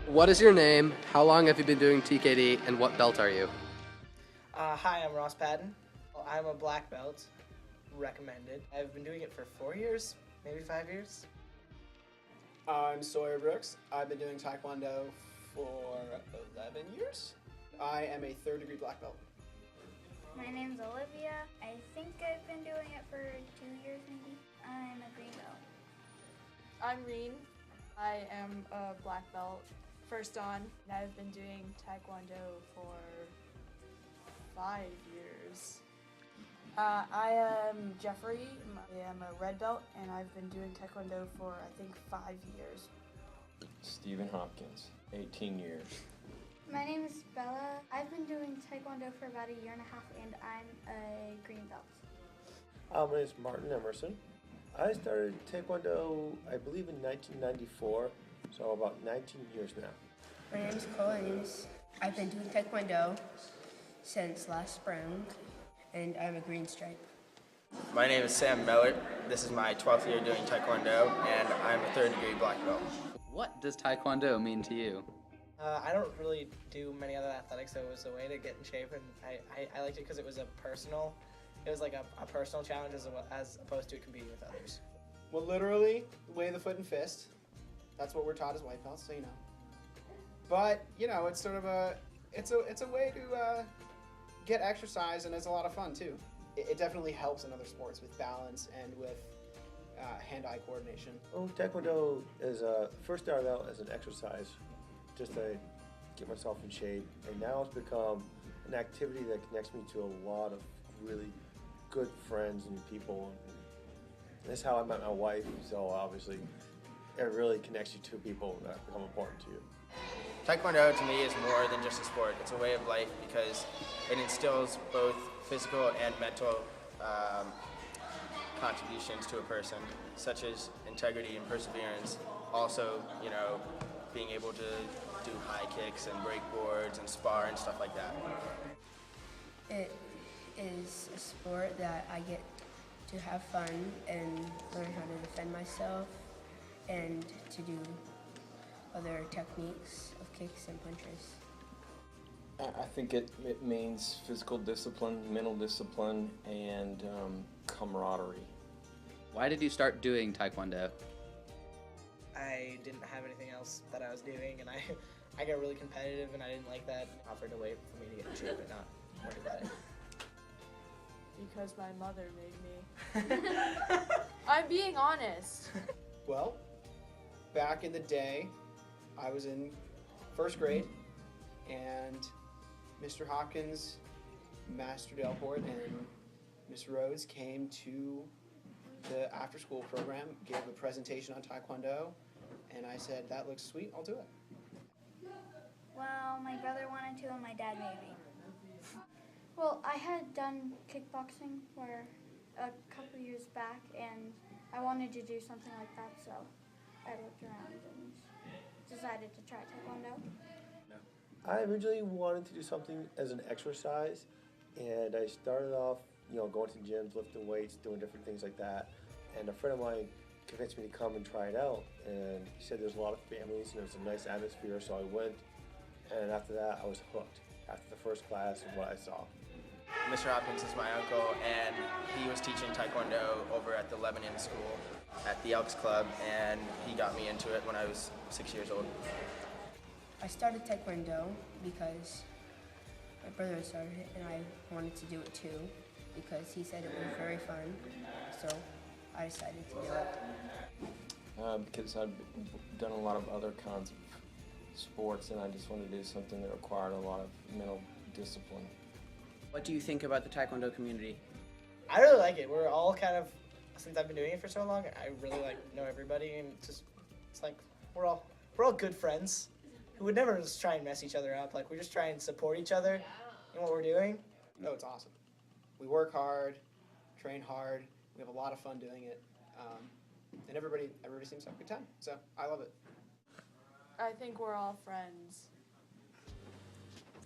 What is your name? How long have you been doing TKD, and what belt are you? Hi, I'm Ross Patton. I'm a black belt, recommended. I've been doing it for 4 years, maybe 5 years. I'm Owen Brooks. I've been doing Taekwondo for 11 years. I am a third-degree black belt. My name's Olivia. I think I've been doing it for 2 years maybe. I'm a green belt. I'm Reen. I am a black belt, first dan, and I've been doing Taekwondo for 5 years. I am Jeffrey. I am a red belt, and I've been doing Taekwondo for, I think, 5 years. Stephen Hopkins, 18 years. My name is Bella. I've been doing Taekwondo for about a year and a half, and I'm a green belt. My name is Martin Emerson. I started Taekwondo, I believe, in 1994, so about 19 years now. My name is Collins. I've been doing Taekwondo since last spring, and I'm a green stripe. My name is Sam Mellert. This is my 12th year doing Taekwondo, and I'm a third-degree black belt. What does Taekwondo mean to you? I don't really do many other athletics, so it was a way to get in shape, and I liked it because it was it was like a personal challenge as opposed to competing with others. Well, literally, way the foot and fist. That's what we're taught as white belts, so you know. But it's sort of it's a way to get exercise, and it's a lot of fun too. It definitely helps in other sports with balance and with hand-eye coordination. Well, Taekwondo is first started out as an exercise, just to get myself in shape, and now it's become an activity that connects me to a lot of really good friends and people. And that's how I met my wife, so obviously it really connects you to people that become important to you. Taekwondo to me is more than just a sport. It's a way of life because it instills both physical and mental contributions to a person, such as integrity and perseverance. Also, being able to do high kicks and break boards and spar and stuff like that. It is a sport that I get to have fun and learn how to defend myself and to do other techniques of kicks and punches. I think it means physical discipline, mental discipline, and camaraderie. Why did you start doing Taekwondo? I didn't have anything else that I was doing, and I got really competitive, and I didn't like that. Offered a way for me to get in shape and not worry about it. Because my mother made me. I'm being honest. Well, back in the day, I was in first grade, and Mr. Hopkins, Master Delport, and Miss Rhodes came to the after-school program, gave a presentation on Taekwondo, and I said, that looks sweet, I'll do it. Well, my brother wanted to, and my dad made me. Well, I had done kickboxing a couple years back, and I wanted to do something like that, so I looked around and decided to try Taekwondo. I originally wanted to do something as an exercise, and I started off, going to gyms, lifting weights, doing different things like that. And a friend of mine convinced me to come and try it out, and he said there's a lot of families and it was a nice atmosphere, so I went. And after that, I was hooked. After the first class and what I saw. Mr. Hopkins is my uncle, and he was teaching Taekwondo over at the Lebanon school at the Elks Club, and he got me into it when I was 6 years old. I started Taekwondo because my brother started it, and I wanted to do it too because he said it was very fun, so I decided to do it. Because I've done a lot of other kinds of sports, and I just wanted to do something that required a lot of mental discipline. What do you think about the Taekwondo community? I really like it. We're all since I've been doing it for so long, I really know everybody, and it's like we're all good friends who would never just try and mess each other up. Like, we just try and support each other in what we're doing. No, it's awesome. We work hard, train hard, we have a lot of fun doing it, and everybody seems to have a good time, so I love it. I think we're all friends.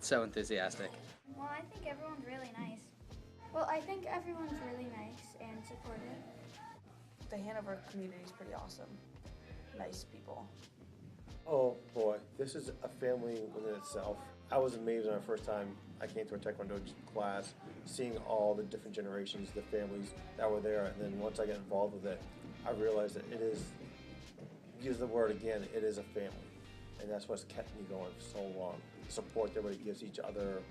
So enthusiastic. Well, I think everyone's really nice. Well, I think everyone's really nice and supportive. The Hanover community is pretty awesome. Nice people. Oh boy, this is a family within itself. I was amazed when the first time I came to a Taekwondo class, seeing all the different generations, the families that were there, and then once I got involved with it, I realized that it is, use the word again, it is a family. And that's what's kept me going for so long. The support that everybody gives each other,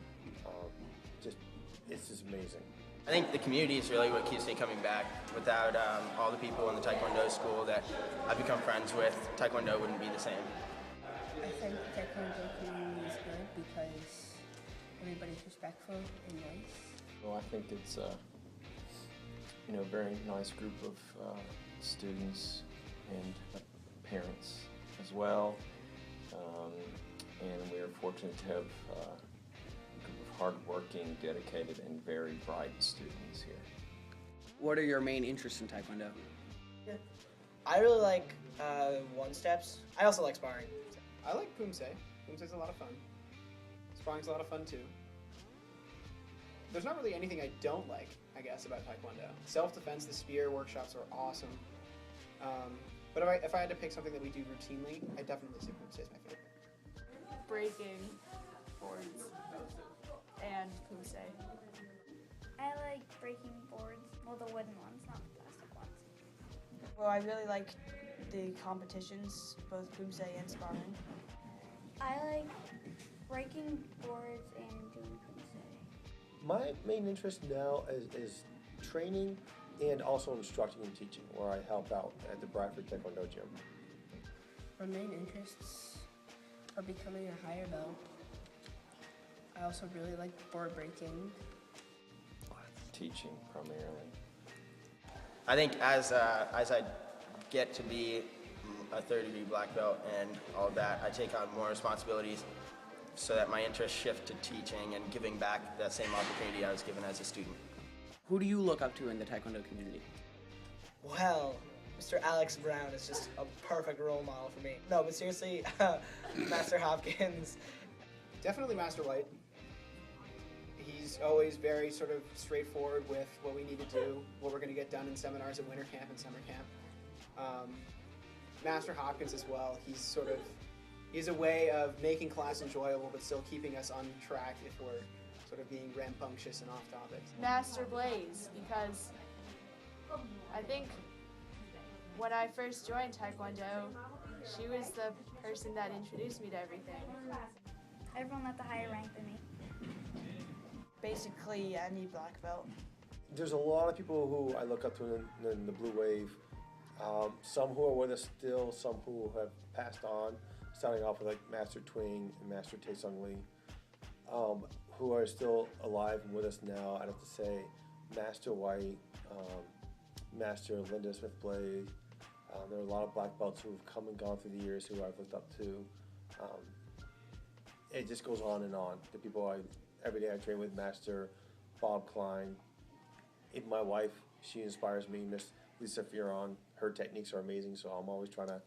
it's just amazing. I think the community is really what keeps me coming back. Without all the people in the Taekwondo school that I've become friends with, Taekwondo wouldn't be the same. I think the Taekwondo community is good because everybody's respectful and nice. Well, I think it's a very nice group of students and parents as well. And we're fortunate to have a group of hardworking, dedicated, and very bright students here. What are your main interests in Taekwondo? I really like one-steps. I also like sparring. I like Pumse. Pumse's a lot of fun. Sparring's a lot of fun too. There's not really anything I don't like, I guess, about Taekwondo. Self-defense, the spear workshops are awesome. But if I had to pick something that we do routinely, I definitely say Pumse is my favorite. Breaking boards and Pumse. I like breaking boards. Well, the wooden ones, not the plastic ones. Well, I really like the competitions, both Pumse and sparring. I like breaking boards and doing Pumse. My main interest now is training and also instructing and teaching, where I help out at the Bradford Taekwondo gym. My main interests are becoming a higher belt. I also really like board breaking. Teaching primarily. I think as I get to be a third-degree black belt and all of that, I take on more responsibilities so that my interests shift to teaching and giving back that same opportunity I was given as a student. Who do you look up to in the Taekwondo community? Well, Mr. Alex Brown is just a perfect role model for me. No, but seriously, Master Hopkins. Definitely Master White. He's always very sort of straightforward with what we need to do, what we're going to get done in seminars at winter camp and summer camp. Master Hopkins as well. He's a way of making class enjoyable but still keeping us on track if we're sort of being rambunctious and off topic. Master Blaze, because I think when I first joined Taekwondo, she was the person that introduced me to everything. Everyone at the higher rank than me. Basically, any black belt. There's a lot of people who I look up to in the Blue Wave. Some who are with us still, some who have passed on, starting off with like Master Twing and Master Taesung Lee, who are still alive and with us now. I'd have to say Master White, Master Linda Smith-Blade. There are a lot of black belts who have come and gone through the years who I've looked up to. It just goes on and on. The people every day I train with, Master Bob Klein. Even my wife, she inspires me, Miss Lisa Furon. Her techniques are amazing, so I'm always trying to,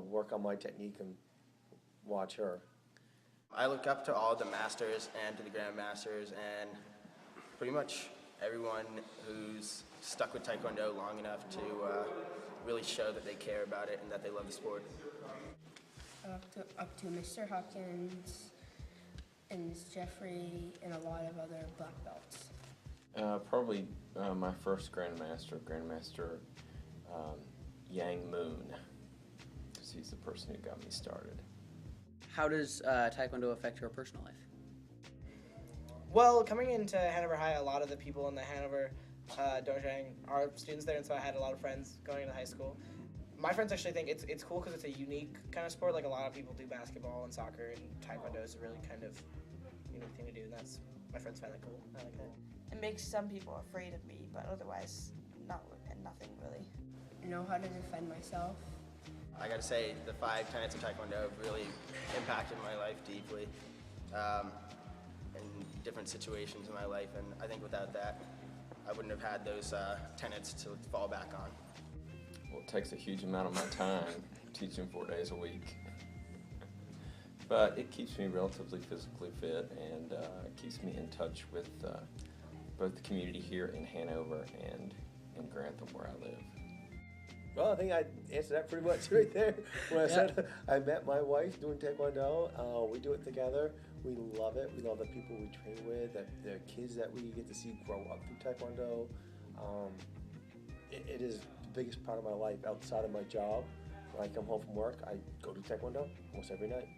work on my technique and watch her. I look up to all the masters and to the grandmasters and pretty much everyone who's stuck with Taekwondo long enough to really show that they care about it and that they love the sport. Up to Mr. Hopkins and Ms. Jeffrey and a lot of other black belts. Probably my first Grandmaster Yang Moon, because he's the person who got me started. How does Taekwondo affect your personal life? Well, coming into Hanover High, a lot of the people in the Hanover Dojang are students there, and so I had a lot of friends going into high school. My friends actually think it's cool because it's a unique kind of sport. Like, a lot of people do basketball and soccer, and Taekwondo is a really kind of unique thing to do, and my friends find that cool. I like that. It makes some people afraid of me, but otherwise, nothing really. Know how to defend myself. I gotta say, the 5 tenets of Taekwondo have really impacted my life deeply in different situations in my life, and I think without that, I wouldn't have had those tenets to fall back on. Well, it takes a huge amount of my time, teaching 4 days a week. But it keeps me relatively physically fit, and it keeps me in touch with both the community here in Hanover and in Grantham, where I live. Well, I think I answered that pretty much right there. When I said I met my wife doing Taekwondo, we do it together. We love it. We love the people we train with, the kids that we get to see grow up through Taekwondo. It is the biggest part of my life outside of my job. When I come home from work, I go to Taekwondo almost every night.